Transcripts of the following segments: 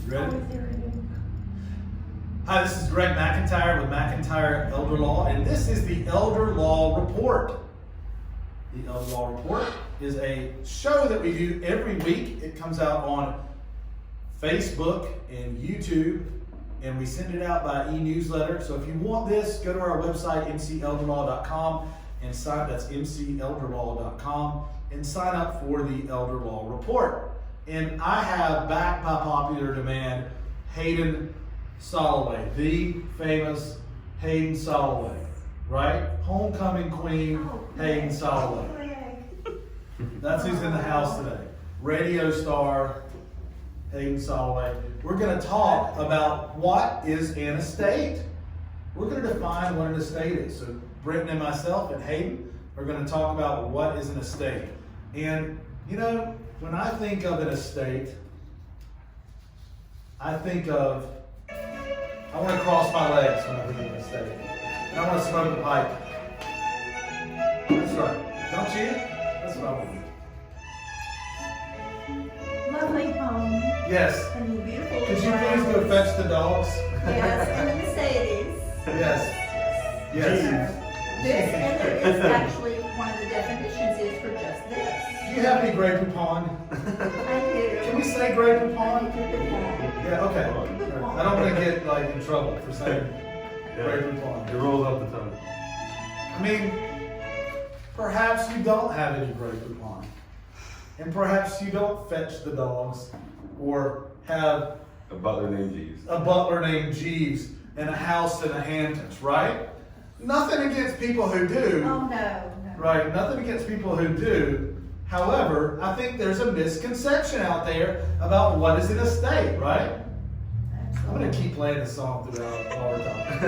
Ready? Hi, this is Greg McIntyre with McIntyre Elder Law, and this is the Elder Law Report. The Elder Law Report is a show that we do every week. It comes out on Facebook and YouTube, and we send it out by e-newsletter. So if you want this, go to our website, mcelderlaw.com, and that's mcelderlaw.com, and sign up for the Elder Law Report. And I have, back by popular demand, Hayden Soloway, the famous Hayden Soloway, right? Homecoming queen, Hayden Soloway. That's who's in the house today. Radio star, Hayden Soloway. We're going to talk about what is an estate. We're going to define what an estate is. So Britton and myself and Hayden are going to talk about what is an estate. And, you know, when I think of an estate, I think of, I want to cross my legs when I think of an estate. And I want to smoke a pipe. That's right. Don't you? That's what I want to do. Lovely home. Yes. And beautiful. Could you please go fetch the dogs? Yes, and the Mercedes. Yes. Yes. This, and there is actually one of the definitions is for just this. Do you have any Grey Poupon? I do. Can we say Grey Poupon? Yeah. Yeah, okay. I don't want to get like in trouble for saying Grey Poupon. It rolls off the tongue. I mean, perhaps you don't have any Grey Poupon. And perhaps you don't fetch the dogs or have A butler named Jeeves. a butler named Jeeves and a house in the Hamptons, right? Nothing against people who do. Oh, no. Right, nothing against people who do. However, I think there's a misconception out there about what is an estate, right? I'm going to keep playing this song throughout all the time.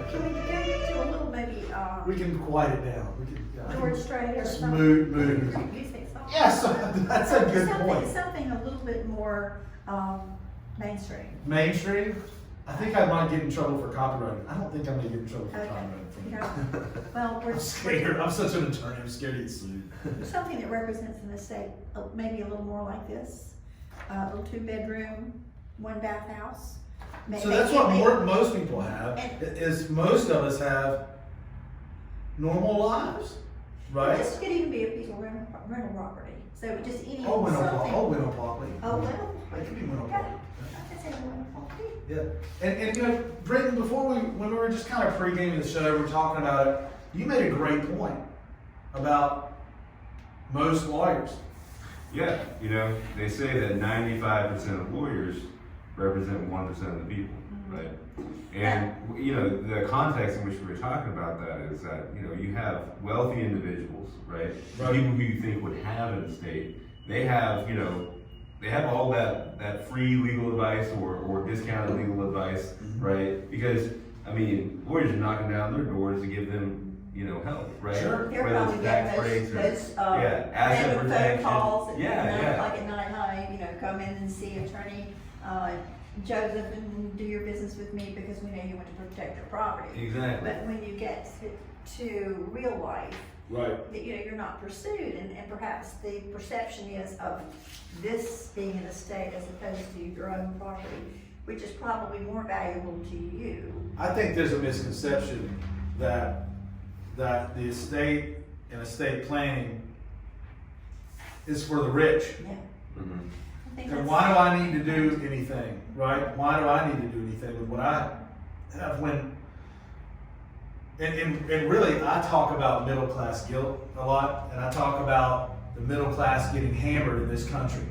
Can we go to a little maybe, We can quiet it down. We can George Strait or just something? move. Music song? Yes, that's a good point. Something a little bit more mainstream. Mainstream? I think I might get in trouble for copyright. I don't think I'm going to get in trouble for Okay. copyright. Well, I'm scared. I'm such an attorney. I'm scared to get sued. something that represents an estate, maybe a little more like this. A little 2-bedroom, 1-bath house. So that's what most people have, is most of us have normal lives, right? This could even be a piece of rental property. So just any Oh, rental something. property. Oh, well. It could be rental Yeah, property. I could say rental property. Yeah, and you know, Britton, when we were just kind of pre-gaming the show, we were talking about it, you made a great point about most lawyers. Yeah, you know, they say that 95% of lawyers represent 1% of the people, right? And, you know, the context in which we were talking about that is that, you know, you have wealthy individuals, right? Right. People who you think would have an estate. They have, you know, they have all that free legal advice or discounted legal advice, right? Because, I mean, lawyers are knocking down their doors to give them, you know, help, right? Sure. They're Whether probably it's tax getting breaks those asset random phone protection. calls at Yeah, 9 yeah. o'clock at night, you know, come in and see attorney Joseph and do your business with me because we know you want to protect your property. Exactly. But when you get to real life, Right. that, you know, you're not pursued, and perhaps the perception is of this being an estate as opposed to your own property, which is probably more valuable to you. I think there's a misconception that the estate and estate planning is for the rich. Yeah. Mm-hmm. I think And that's. why do I need to do anything, right? Why do I need to do anything with what I have when, and really I talk about middle class guilt a lot, and I talk about the middle class getting hammered in this country.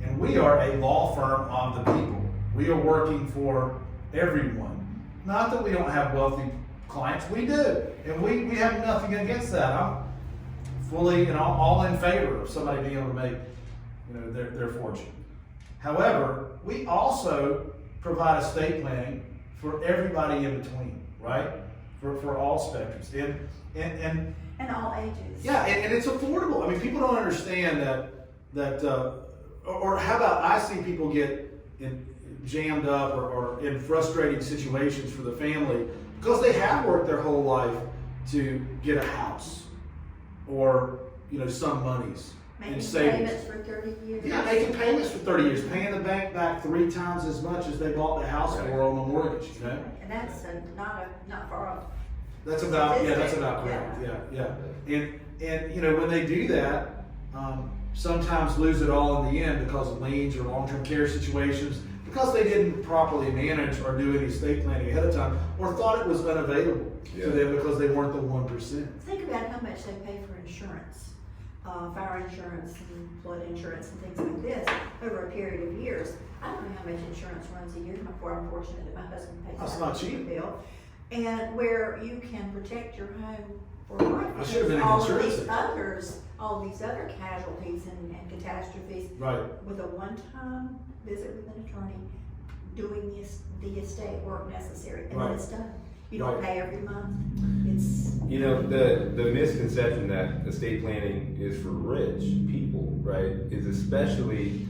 And we are a law firm of the people. We are working for everyone. Not that we don't have wealthy clients, we do. And we have nothing against that. I'm fully and all in favor of somebody being able to make, you know, their fortune. However, we also provide estate planning for everybody in between, right? For all spectrums. And all ages. Yeah, and it's affordable. I mean, people don't understand that or how about I see people get jammed up or in frustrating situations for the family because they have worked their whole life to get a house or, you know, some monies. Making savings. payments for 30 years. Yeah, making payments for 30 years, paying the bank back 3 times as much as they bought the house Right. for on the mortgage, you know? And that's not far off. That's about correct, yeah. And, you know, when they do that, sometimes lose it all in the end because of liens or long-term care situations, because they didn't properly manage or do any estate planning ahead of time, or thought it was unavailable to them because they weren't the 1%. Think about how much they pay for insurance, fire insurance and flood insurance and things like this over a period of years. I don't know how much insurance runs a year. I'm fortunate that my husband pays That's that not cheap. bill. And where you can protect your home for life. I should have been an All of insurance these agent. all these other casualties and catastrophes. Right. With a one-time visit with an attorney, doing the estate work necessary, and Right. then it's done. You don't Right. pay every month. It's You know, the misconception that estate planning is for rich people, right, is especially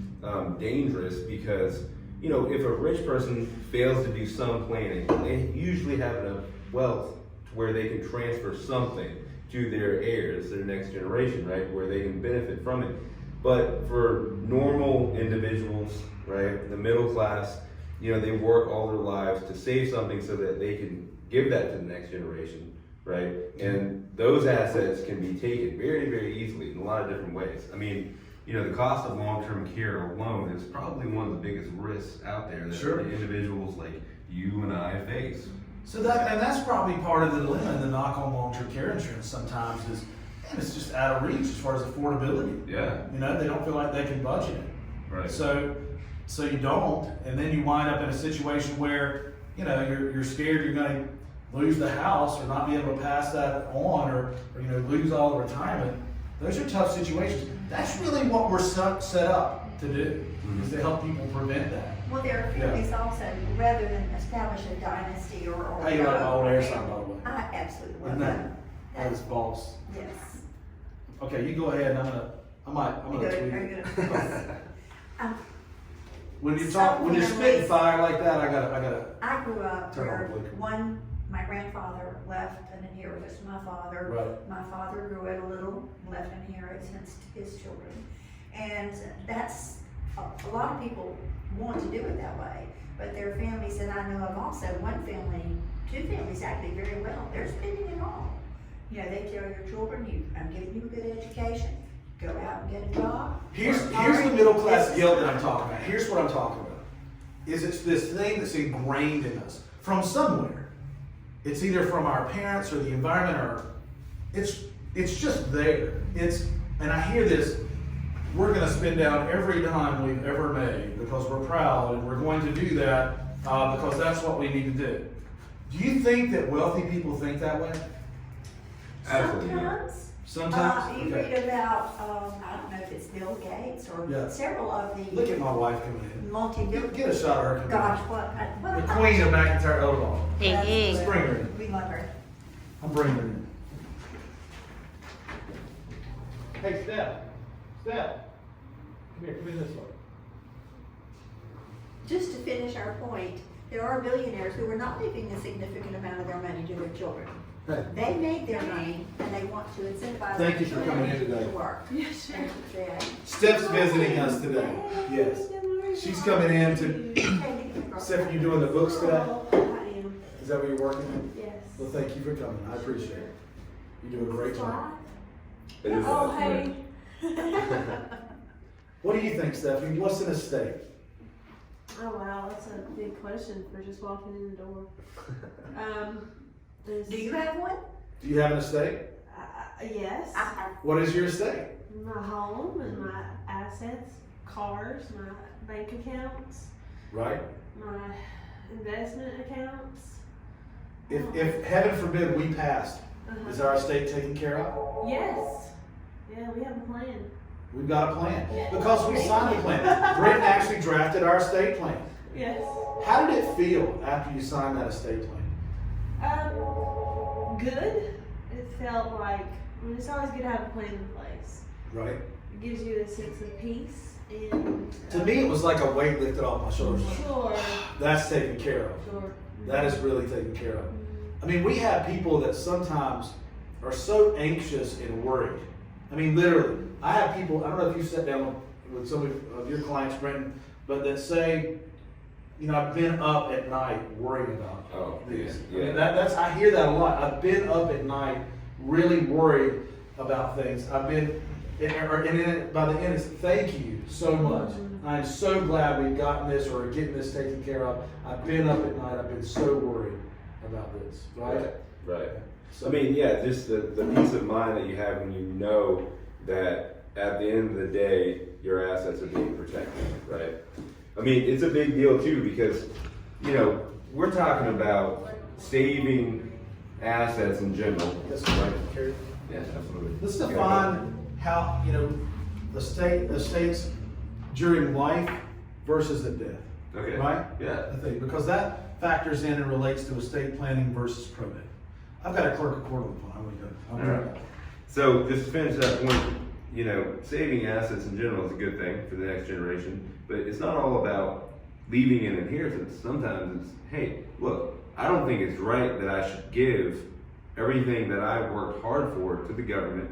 dangerous because, you know, if a rich person fails to do some planning, they usually have enough wealth to where they can transfer something to their heirs, their next generation, right, where they can benefit from it. But for normal individuals, right, the middle class, you know, they work all their lives to save something so that they can give that to the next generation, right? And those assets can be taken very, very easily in a lot of different ways. I mean, you know, the cost of long-term care alone is probably one of the biggest risks out there that Sure. individuals like you and I face. So that's probably part of the dilemma and the knock on long-term care insurance sometimes is, man, it's just out of reach as far as affordability. Yeah. You know, they don't feel like they can budget it. Right. So you don't, and then you wind up in a situation where, you know, you're scared you're gonna lose the house or not be able to pass that on or you know, lose all the retirement. Those are tough situations. That's really what we're set up to do, is to help people prevent that. well, there are families also, rather than establish a dynasty or. How you like my old hairstyle, by the way? I absolutely love Isn't that. that is boss. Yes. Okay, you go ahead, and I'm gonna Are you tweet. gonna- When you Some when you're spitting families- fire like that, I gotta. I grew up Turn where on the blinker. my grandfather left an inheritance to my father. Right. My father grew it a little, left an inheritance to his children. And that's, a lot of people want to do it that way. But there are families that I know of also, one family, 2 families actually very well, they're spending it all. You know, they tell your children, I'm giving you a good education, go out and get a job. Here's the middle class guilt that I'm talking about. Here's what I'm talking about. Is it's this thing that's ingrained in us from somewhere. It's either from our parents or the environment, or it's just there. And I hear this, we're gonna spend down every dime we've ever made because we're proud and we're going to do that because that's what we need to do. Do you think that wealthy people think that way? Absolutely not. Sometimes? You Okay. read about, I don't know if it's Bill Gates or Yeah. several of the Look at my wife coming in. multi-billion. Get a shot of her coming Gosh, in. what? The queen of McIntyre Oldham. Hey, Let's bring her in. We love her. I'm bringing her in. Hey, Steph. Come here this way. Just to finish our point, there are billionaires who are not leaving a significant amount of their money to their children. Hey. They made their money and they want to incentivize Thank you their for coming in children today. to work. Yes, sir. Steph's visiting us today. Yes. She's coming in to, Steph, you doing the books today? I am, Is that what you're working on? yes. Well, thank you for coming. I appreciate it. You're doing a great job. It is Oh, hey. What do you think, Stephanie? What's an estate? Oh, wow, that's a big question for just walking in the door. Do you have one? Do you have an estate? Yes. What is your estate? My home and my assets, cars, my bank accounts, Right? my investment accounts. If heaven forbid we passed, Uh-huh. is our estate taken care of? Yes. Yeah, we have a plan. We've got a plan. Yeah. Because we signed the plan. Britain actually drafted our estate plan. Yes. How did it feel after you signed that estate plan? Good. It felt like, I mean, it's always good to have a plan in place. Right? It gives you a sense of peace and. To me, it was like a weight lifted off my shoulders. Sure. That's taken care of. Sure. That is really taken care of. I mean, we have people that sometimes are so anxious and worried I mean, literally, I have people, I don't know if you sat down with some of your clients, Brenton, but that say, you know, I've been up at night worrying about this. yeah. I mean, that's, I hear that a lot. I've been up at night really worried about things. I've been, and then by the end it's thank you so much. I'm so glad we've gotten this or getting this taken care of. I've been up at night, I've been so worried about this, right? Right. So, I mean, yeah, just the peace of mind that you have when you know that at the end of the day, your assets are being protected, right? I mean, it's a big deal too because, you know, we're talking about saving assets in general. that's right, Carrie. Yeah, absolutely. Let's define how, you know, estates during life versus at death. Okay. Right? Yeah. I think, because that factors in and relates to estate planning versus probate. I've got a clerk of court on the phone. I'm gonna go. All right. So just to finish that point, you know, saving assets in general is a good thing for the next generation, but it's not all about leaving an inheritance. Sometimes it's, hey, look, I don't think it's right that I should give everything that I worked hard for to the government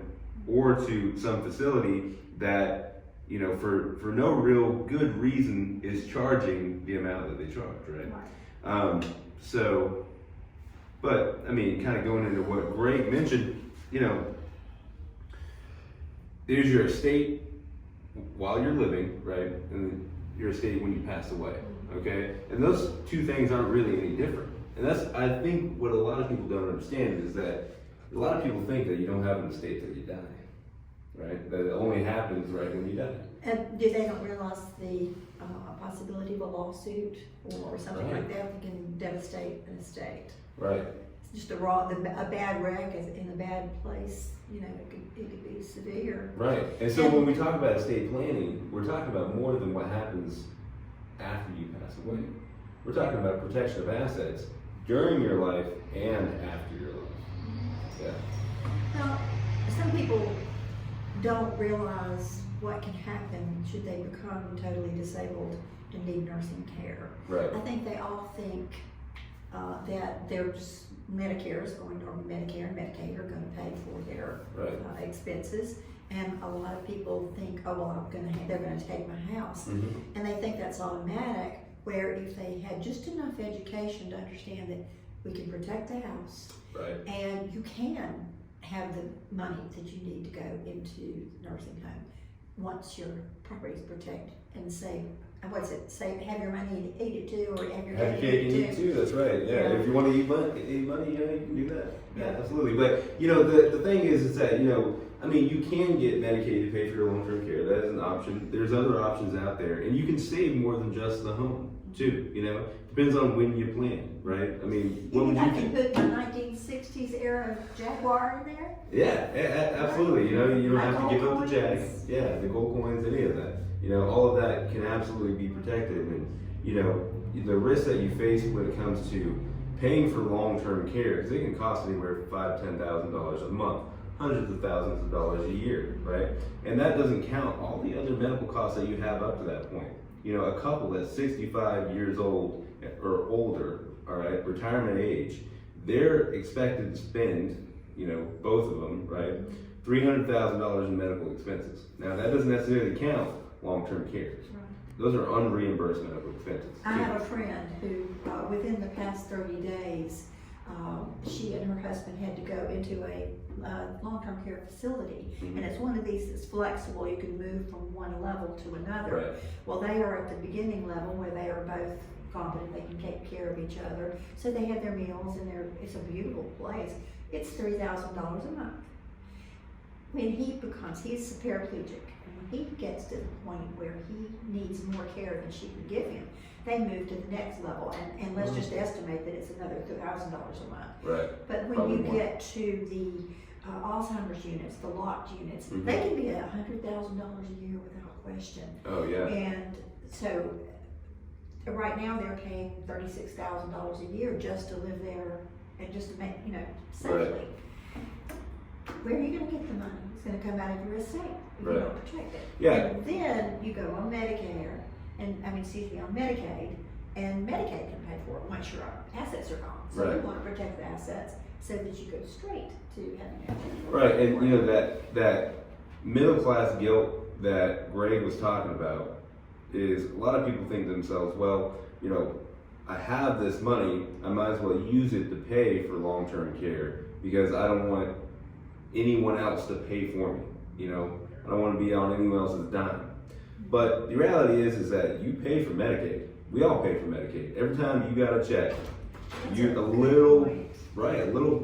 or to some facility that, you know, for no real good reason is charging the amount that they charge, right? So, but I mean, kind of going into what Greg mentioned, you know, there's your estate while you're living, right? And then your estate when you pass away, okay? And those two things aren't really any different. And that's, I think, what a lot of people don't understand is that a lot of people think that you don't have an estate till you die, right? That it only happens right when you die. And they don't realize the possibility of a lawsuit or something like that can devastate an estate. Right. It's just a bad wreck in a bad place, you know, it could be severe. Right. And so when we talk about estate planning, we're talking about more than what happens after you pass away. We're talking about protection of assets during your life and after your life. Yeah. Now, some people don't realize what can happen should they become totally disabled and need nursing care. Right. I think they all think that they're just Medicare is going to, or Medicare and Medicaid are going to pay for their expenses, and a lot of people think, oh well, they're going to take my house, and they think that's automatic. Where if they had just enough education to understand that we can protect the house, right, and you can have the money that you need to go into nursing home once your property is protected, and say, have your money and eat it too, or have your have cake your cake and and eat eat it too. too. That's right. Yeah. Yeah. If you want to eat money, you know, you can do that. Yeah, Yeah. absolutely. But you know, the thing is that, you know, I mean, you can get Medicaid to pay for your long-term care. That is an option. There's other options out there, and you can save more than just the home too. You know, depends on when you plan, right? I mean, what would I you can think? put my 1960s era Jaguar in there. Yeah, absolutely. You know, you don't My have to give gold up the Jag. coins. Yeah, the gold coins, any of that. You know, all of that can absolutely be protected. And, you know, the risk that you face when it comes to paying for long-term care, because it can cost anywhere from $5,000 to $10,000 a month, hundreds of thousands of dollars a year, right? And that doesn't count all the other medical costs that you have up to that point. You know, a couple that's 65 years old or older, all right, retirement age, they're expected to spend, you know, both of them, right, $300,000 in medical expenses. Now, that doesn't necessarily count long-term care. Those are unreimbursed medical expenses. I have a friend who, within the past 30 days, she and her husband had to go into a long-term care facility, and it's one of these that's flexible. You can move from one level to another. Right. Well, they are at the beginning level where they are both competent. They can take care of each other. So they have their meals, and it's a beautiful place. It's $3,000 a month. When he's paraplegic, and when he gets to the point where he needs more care than she can give him, they move to the next level, and let's just estimate that it's another $1,000 a month. Right. But when Probably you more. get to the Alzheimer's units, the locked units, they can be $100,000 a year without question. Oh, yeah. And so right now they're paying $36,000 a year just to live there and just to make, you know, safely. Right. Where are you going to get the money? It's going to come out of your estate if you Right. don't protect it. Yeah. And then you go on Medicare, on Medicaid, and Medicaid can pay for it once your assets are gone. So Right. you want to protect the assets so that you go straight to having assets. Right, and you know that middle class guilt that Greg was talking about is a lot of people think to themselves, well, you know, I have this money, I might as well use it to pay for long-term care because I don't want anyone else to pay for me. You know, I don't want to be on anyone else's dime. But the reality is that you pay for Medicaid. We all pay for Medicaid. Every time you got a check, you a little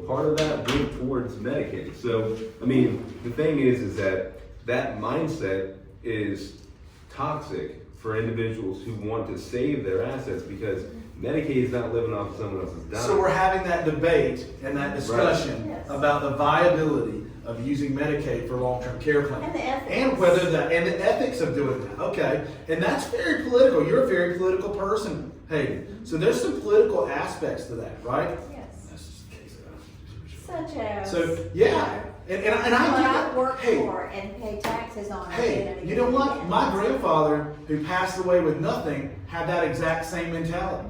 part of that went towards Medicaid. So, I mean, the thing is that mindset is toxic for individuals who want to save their assets because Medicaid is not living off someone else's dime. So we're having that debate and that discussion Yes. about the viability of using Medicaid for long-term care plans. And the ethics. And whether that, and the ethics of doing that, okay. And that's very political. You're a very political person, Hayden. So there's some political aspects to that, right? Yes. That's just the case of Such as. So, yeah. And I What get I that. work Hey, for and pay taxes on. hey, you know what? My grandfather, who passed away with nothing, had that exact same mentality.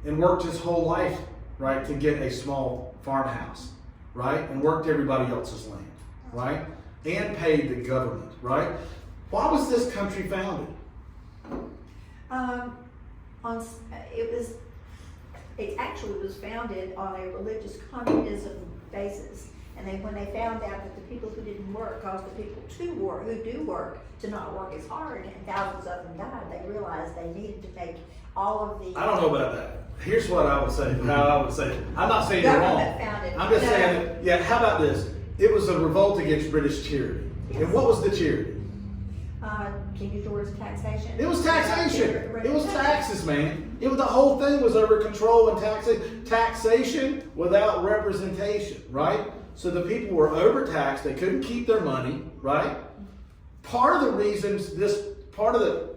And worked his whole life, right, to get a small farmhouse, right? And worked everybody else's land, right? And paid the government, right? Why was this country founded? It actually was founded on a religious communism basis. And when they found out that the people who didn't work caused the people who do work to not work as hard, and thousands of them died, they realized they needed to make all of the. I don't know about that. Here's what I would say, how I would say it. I'm not saying you're wrong. Government founded. I'm just saying, that, yeah, how about this? It was a revolt against British tyranny. Yes. And what was the tyranny? King George's taxation. It was taxation. It was taxes, man. It was, the whole thing was over control and taxation without representation, right? So the people were overtaxed. They couldn't keep their money, right? Part of the reasons part of the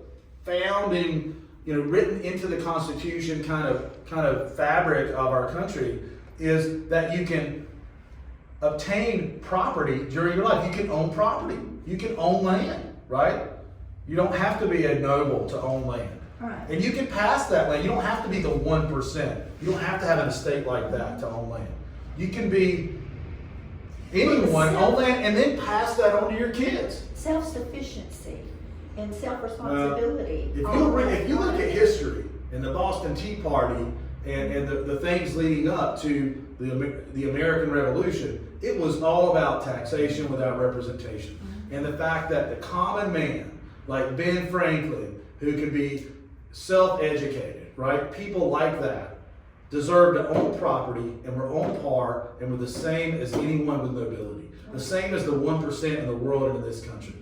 founding, you know, written into the Constitution kind of fabric of our country is that you can obtain property during your life. You can own property. You can own land, right? You don't have to be a noble to own land. Right. And you can pass that land. You don't have to be the 1%. You don't have to have an estate like that to own land. You can be anyone, own land, and then pass that on to your kids. Self-sufficiency and self-responsibility. If you look at history and the Boston Tea Party and the things leading up to the American Revolution, it was all about taxation without representation. And the fact that the common man, like Ben Franklin, who could be self-educated, right? People like that deserved to own property and were on par and were the same as anyone with nobility. The same as the 1% in the world and in this country.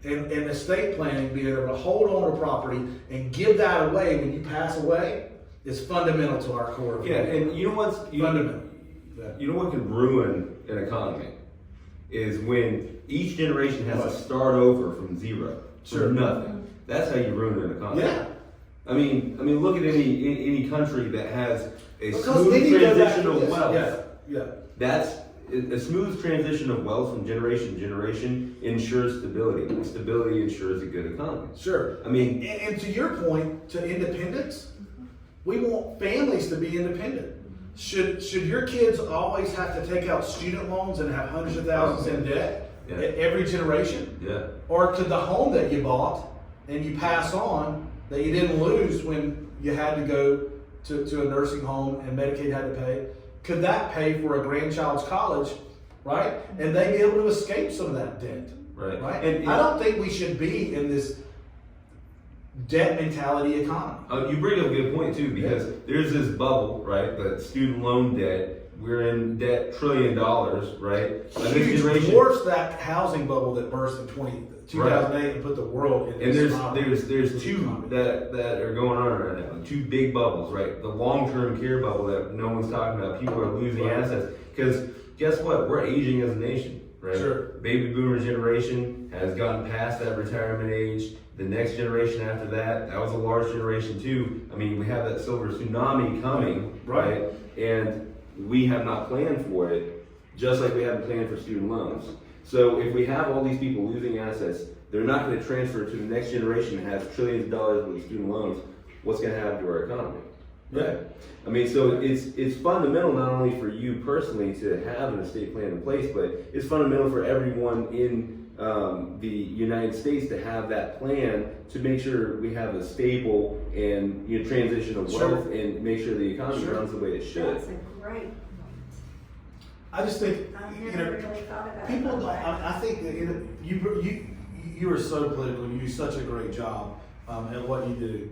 And estate planning, being able to hold on to property and give that away when you pass away, is fundamental to our core. Yeah, and you know what's fundamental. You know what can ruin an economy is when each generation has to start over from zero, Sure. from nothing. That's how you ruin an economy. Yeah. I mean, look at any country that has a Because smooth then you go back transition to of this. wealth. Yeah. That's a smooth transition of wealth from generation to generation ensures stability, and stability ensures a good economy. Sure. I mean, And to your point, to independence, we want families to be independent. Should your kids always have to take out student loans and have hundreds of thousands in debt every generation? yeah. Or could the home that you bought and you pass on that you didn't lose when you had to go to a nursing home and Medicaid had to pay, could that pay for a grandchild's college, right? And they be able to escape some of that debt, Right. And I don't think we should be in this debt mentality economy. You bring up a good point too, because there's this bubble, right? The student loan debt. We're in debt $1 trillion, right? Huge, dwarfs that housing bubble that burst in 2008 and put the world in. And this there's two that are going on right now. Two big bubbles, right? The long-term care bubble that no one's talking about. People are losing assets because guess what? We're aging as a nation, right? Sure. Baby boomer generation has gotten past that retirement age. The next generation after that was a large generation too. I mean, we have that silver tsunami coming, right? And we have not planned for it, just like we haven't planned for student loans. So if we have all these people losing assets, they're not going to transfer to the next generation that has trillions of dollars with student loans. What's going to happen to our economy? Yeah. I mean, so it's fundamental not only for you personally to have an estate plan in place, but it's fundamental for everyone in the United States to have that plan to make sure we have a stable and transition of Sure. wealth and make sure the economy Sure. runs the way it should. That's a great point. I just think, I've you never know, really thought about it people, that way. I think that, you are so political, you do such a great job, at what you do.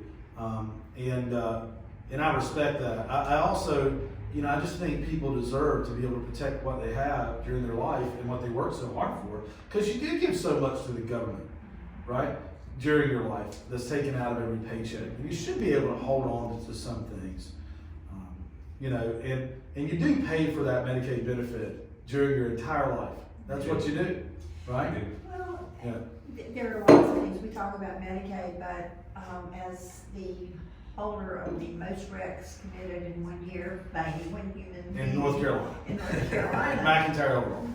And I respect that. I also, I just think people deserve to be able to protect what they have during their life and what they work so hard for. Because you do give so much to the government, right? During your life, that's taken out of every paycheck. And you should be able to hold on to some things. And you do pay for that Medicaid benefit during your entire life. That's what you do, right? Well, Yeah. there are lots of things, we talk about Medicaid, but as the holder of the most wrecks committed in 1 year by one human being. In North Carolina. In North Carolina. McIntyre overall.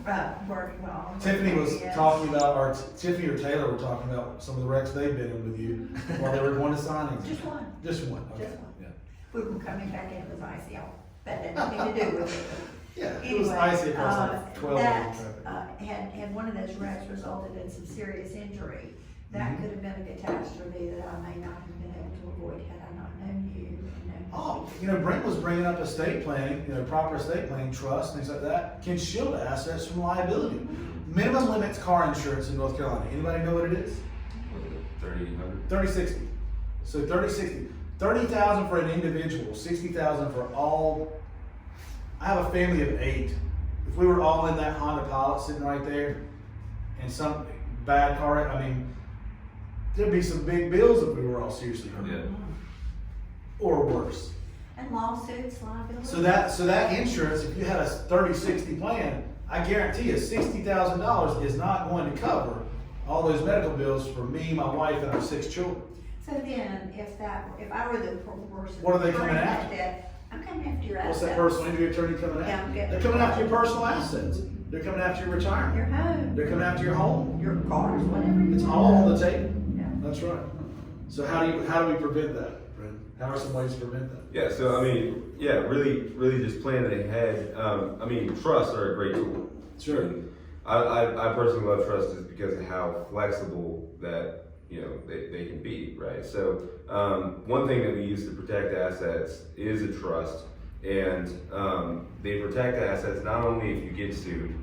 Working well. Tiffany was Yes. talking about, or Tiffany or Taylor were talking about some of the wrecks they've been in with you while they were going to signings. Just one. Just one, okay. Just one. Yeah. We were coming back in with icy out. That had nothing to do with it. Yeah, it was Anyway, icy across like 12 that, lanes of traffic. had one of those wrecks resulted in some serious injury, that Mhm. could have been a catastrophe that I may not have been able to avoid had I not known you and known. Oh, Brent was bringing up estate planning, proper estate planning, trust, things like that, can shield assets from liability. Minimum limits car insurance in North Carolina. Anybody know what it is? 3,800. 30/60. So 30/60. 30,000 for an individual, 60,000 for all. I have a family of 8. If we were all in that Honda Pilot sitting right there, and some bad car wreck, there'd be some big bills if we were all seriously hurt. Yeah. Or worse. And lawsuits, liability. So that insurance, if you had a 30/60 plan, I guarantee you $60,000 is not going to cover all those medical bills for me, my wife, and our 6 children. So then, if I were the person. What are they coming bringing after? that, I'm coming after your What's assets. that personal injury attorney coming Yeah, I'm after? getting- They're coming after your personal assets. They're coming after your retirement. Your home, They're coming after your home. your cars, whatever you It's want. all on the table. Yeah. That's right. So how do we prevent that, Brent? How are some ways to prevent that? Yeah, so really just planning ahead. Trusts are a great tool. Sure. And I personally love trusts just because of how flexible that they can be, right? So one thing that we use to protect assets is a trust, and they protect assets not only if you get sued,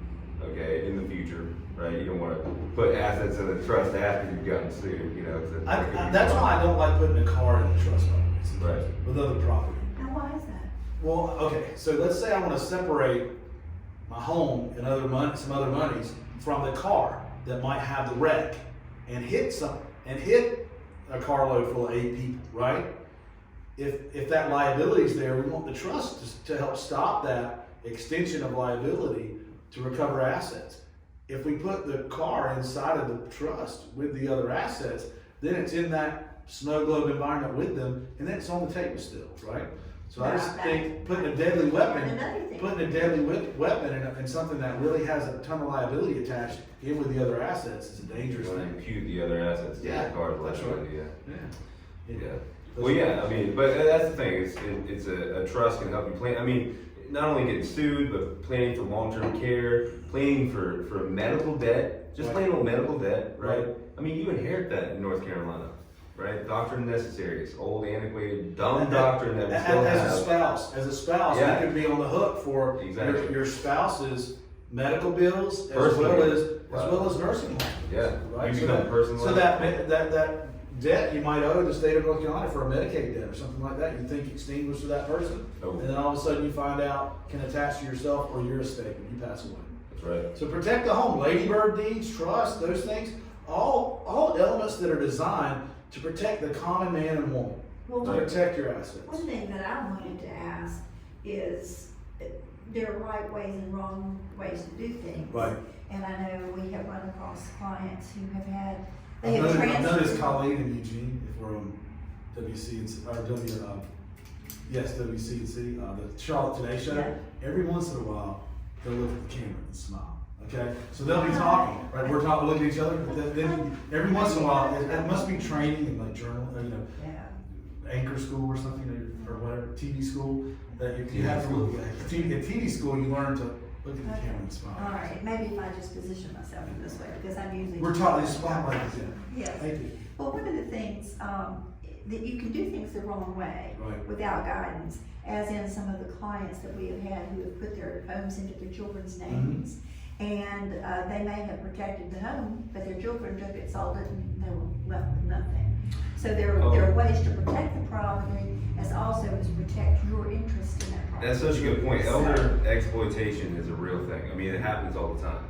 okay, in the future, right? You don't want to put assets in a trust after you've gotten sued, That's why I don't like putting a car in a trust fund, Right. with other property. Now, why is that? Well, okay, so let's say I want to separate my home and some other monies from the car that might have the wreck and hit a carload full of 8 people, right? If that liability is there, we want the trust to help stop that extension of liability to recover assets. If we put the car inside of the trust with the other assets, then it's in that snow globe environment with them, and then it's on the table still, right? So I just think putting a deadly weapon in something that really has a ton of liability attached in with the other assets is a dangerous You want to thing. impute the other assets to Yeah, the card. that's right. Yeah. Yeah. Yeah. Well, yeah, but that's the thing, it's a trust can help you plan, not only getting sued, but planning for long-term care, planning for medical debt, just Right. plain old medical debt, right? Right. You inherit that in North Carolina, right? Doctrine necessary, it's old, antiquated, dumb And doctrine that we still As have. a spouse, Yeah. you could be on the hook for Exactly. your spouse's medical bills as Personal well bills. as nursing home. Yeah, Right? you So become that- personal. So that debt you might owe the state of North Carolina for a Medicaid debt or something like that, you think extinguished to that person. Oh. And then all of a sudden you find out can attach to yourself or your estate when you pass away. That's right. So protect the home, ladybird deeds, trust, those things, all elements that are designed to protect the common man and woman, Well, to protect your assets. one thing that I wanted to ask is, there are right ways and wrong ways to do things. Right. And I know we have run across clients who have had, I they know have I know this transferred. colleague in Eugene, if we're on WCNC, the Charlotte Today Show. Yeah. Every once in a while, they'll look at the camera and smile. Okay, so they'll be talking, right? We're talking, looking at each other. Then every once in a while, it must be training in like journal, Yeah. anchor school or something, or whatever, TV school. That you have to look at. At TV school, you learn to Look at the camera and smile. All right, maybe if I just position myself in this way, because I'm usually. We're taught this spotlight is in. Yes. Thank you. Well, one of the things, that you can do things the wrong way Right. without guidance, as in some of the clients that we have had who have put their homes into their children's Mm-hmm. names. And they may have protected the home, but their children took it, sold it, and they were left with nothing. So there are ways to protect the property as also as protect your interest in that property. That's such a good point. Elder exploitation is a real thing. I mean, it happens all the time.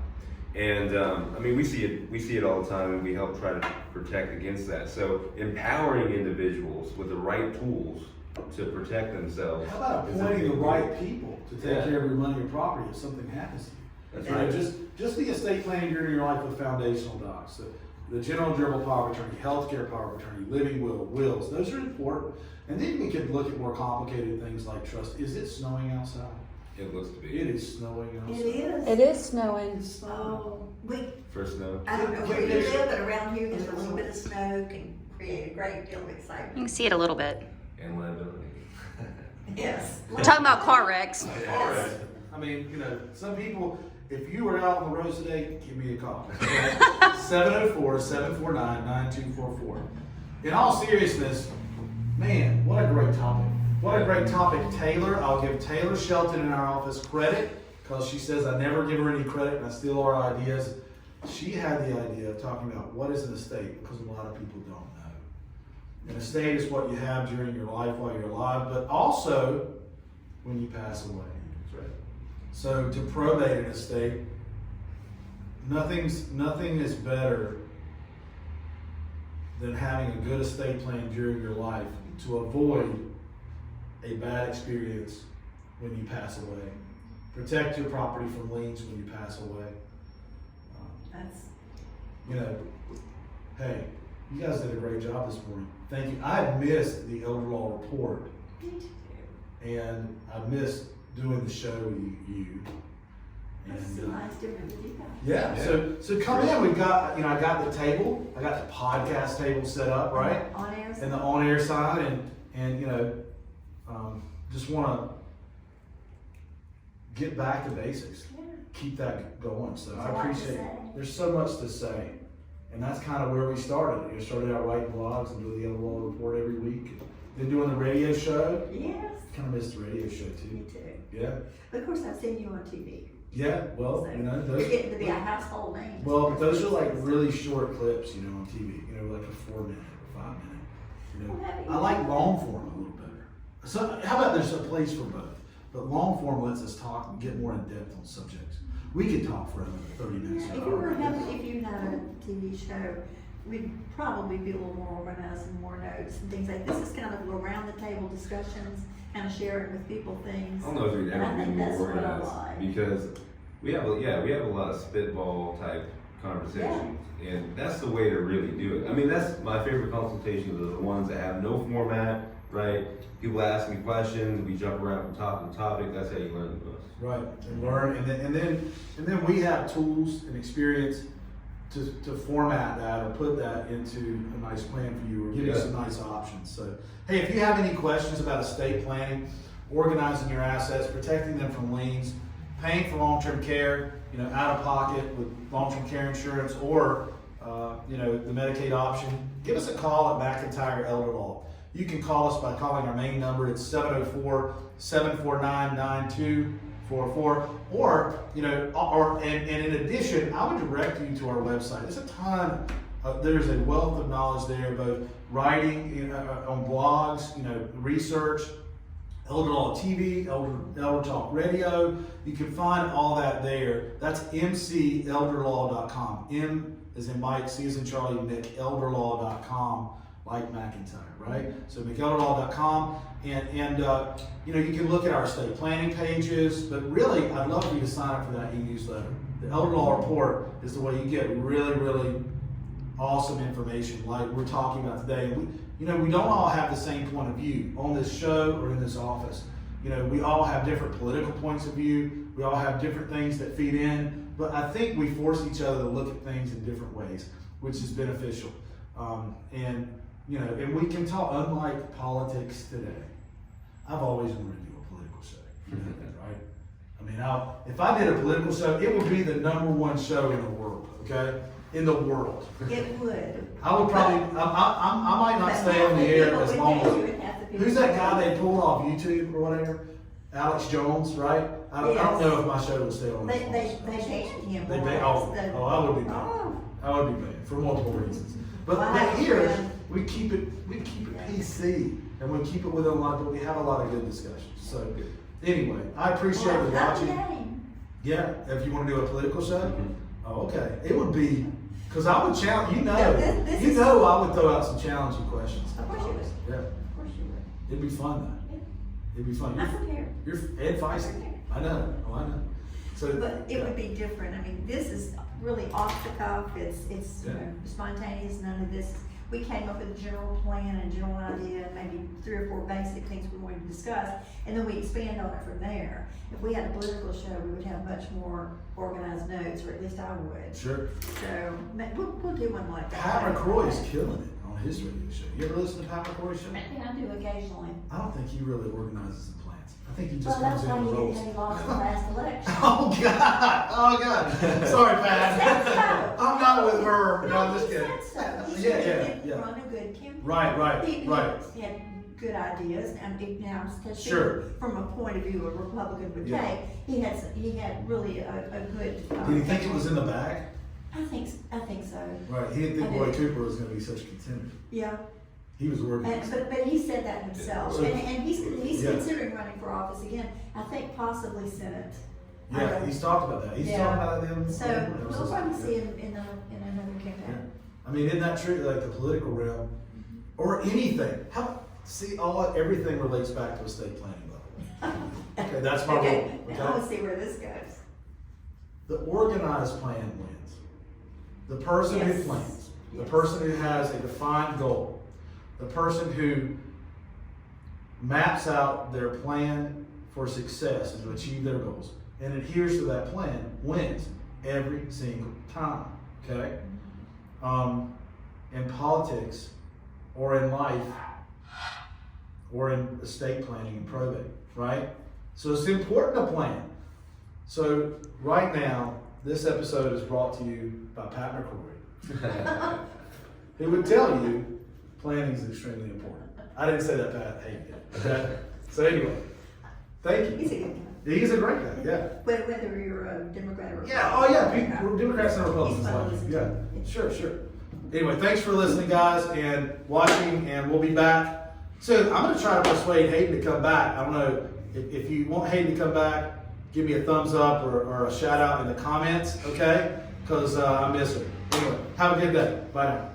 And I mean, we see it all the time, and we help try to protect against that. So empowering individuals with the right tools to protect themselves. How about is a appointing the big right deal. people to take Yeah. care of your money or property if something happens to you? That's You know, right. just the estate planning during your life with foundational docs, the general durable power of attorney, healthcare power of attorney, living will, wills, those are important. And then we could look at more complicated things like trust. Is it snowing outside? It looks to be. It is snowing It outside. is. It is snowing. It's snowing. Oh, First snow. I don't know where you live, but around here, there's a little bit of snow can create a great deal of You excitement. can see it a little bit. And liability. Yes. We're talking about car wrecks. Yes. I mean, you know, some people, if you were out on the road today, give me a call. 704-749-9244. In all seriousness, man, what a great topic. What a great topic. Taylor, I'll give Taylor Shelton in our office credit, because she says I never give her any credit and I steal her ideas. She had the idea of talking about what is an estate, because a lot of people don't know. An estate is what you have during your life while you're alive, but also when you pass away. That's right. So to probate an estate, nothing is better than having a good estate plan during your life to avoid a bad experience when you pass away. Protect your property from liens when you pass away. That's, You know, hey, you guys did a great job this morning. Thank you. I missed the elder law report, and I missed doing the show with you. that's And, so nice doing it with you guys. yeah, so come in. We've got, I got the table. I got the podcast table set up, right? On air. And the on-air side, and just want to get back to basics. Yeah. Keep that going. So There's I a lot to appreciate it. say. There's so much to say. And that's kind of where we started. We started out writing blogs and doing the Elder Law Report every week. Then doing the radio show. Yes, Kind of missed the radio show me too. too. Yeah. But of course, I've seen you on TV. Yeah, well, So you're you're getting to be a household name. well, but those are like really short clips, on TV. Like a 4-minute or 5-minute. Well, happy I like you. long form a little better. So how about there's a place for both? But long form lets us talk and get more in depth on subjects. We could talk for another 30 minutes. Yeah, if you had a TV show, we'd probably be a little more organized and more notes and things like this. Is kind of around the table discussions, kind of sharing with people things. I don't know if we'd And I ever be think more that's what I organized like. because we have a lot of spitball type conversations, and that's the way to really do it. I mean, that's my favorite consultations are the ones that have no format, right? People ask me questions, we jump around from topic to topic. That's how you learn the most. Right, and learn, and then we have tools and experience to format that or put that into a nice plan for you or give you Yeah. some nice options. So, hey, if you have any questions about estate planning, organizing your assets, protecting them from liens, paying for long-term care, out of pocket with long-term care insurance, or the Medicaid option, give us a call at McIntyre Elder Law. You can call us by calling our main number. It's 704-749-9244. Or, and in addition, I would direct you to our website. There's a ton, there's a wealth of knowledge there, both writing on blogs, research, Elder Law TV, Elder Talk Radio. You can find all that there. That's mcelderlaw.com. M as in Mike, C as in Charlie, Nick, elderlaw.com, like McIntyre, right? So mcelderlaw.com, and you can look at our estate planning pages, but really, I'd love for you to sign up for that e-newsletter. The Elder Law Report is the way you get really, really awesome information like we're talking about today. And we don't all have the same point of view on this show or in this office. We all have different political points of view. We all have different things that feed in, but I think we force each other to look at things in different ways, which is beneficial. And we can talk, unlike politics today. I've always wanted to do a political show, right? I mean, if I did a political show, it would be the #1 show in the world, okay? In the world. It would. I would probably, I might not stay on the air as long as, who's that guy they pulled off YouTube or whatever? Alex Jones, right? I don't Yes. know if my show would stay on. They as long banned as- him. They for ban- that. I would be banned. Oh. I would be banned for multiple reasons. But Well, I here, have- we keep it PC, and we keep it within a lot, but we have a lot of good discussions. So, anyway, I appreciate Well, you that's watching. the game. Yeah, if you want to do a political show, Mhm. oh, okay. It would be, because I would challenge, This you is- know I would throw out some challenging questions. Of course you would. Yeah, Of course you would. it'd be fun though. Yeah. It'd be fun. I'm prepared. You're Ed Feisty. I know, oh, I know. So, But it would be different. I mean, this is really off the cuff. It's you Yeah. know, spontaneous. None of this. We came up with a general plan and general idea, and maybe 3 or 4 basic things we wanted to discuss, and then we expand on it from there. If we had a political show, we would have much more organized notes, or at least I would. sure. So we'll do one like that. Pat McCroy is killing it on his radio show. You ever listen to Pat McCroy's show? Yeah, I do occasionally. I don't think he really organizes the plans. I think he just Well, comes that's in why and he rolls. didn't lost the last election. Oh God! Oh God! Sorry, Pat. So- I'm not with her. No, I'm just he kidding. said so. He Yeah, did yeah. run a good campaign. Right, He had good ideas, and now, Sure. from a point of view a Republican would Yeah. take, he had really a good. Did you think it was in the bag? I think so. Right. He didn't think I Roy did. Cooper was going to be such a contender. Yeah, He was working. but he said that himself, So- and he's Yeah. considering running for office again. I think possibly Senate. Yeah, he's talked about that. He's Yeah. talked about it. So we'll probably see him in another campaign. I mean, isn't that true? Like the political realm, or anything. Everything relates back to estate planning, by the way. Okay, that's my Okay, rule. now let's see where this goes. The organized plan wins. The person who Yes. plans, the Yes. person who has a defined goal, the person who maps out their plan for success and to achieve their goals and adheres to that plan wins every single time. Okay? In politics or in life or in estate planning and probate, right? So it's important to plan. So right now, this episode is brought to you by Pat McCrory, who would tell you planning is extremely important. I didn't say that, Pat. Hey, okay? So anyway, thank He's a you. good guy. He's a great guy, yeah. Whether you're a Democrat or Republican. Yeah, oh yeah, people, Democrats and Republicans He's fun to like listen you. Yeah, to. sure. Anyway, thanks for listening, guys, and watching, and we'll be back soon. I'm going to try to persuade Hayden to come back. I don't know if you want Hayden to come back, give me a thumbs up or a shout out in the comments, okay? Because I miss her. Anyway, have a good day. Bye now.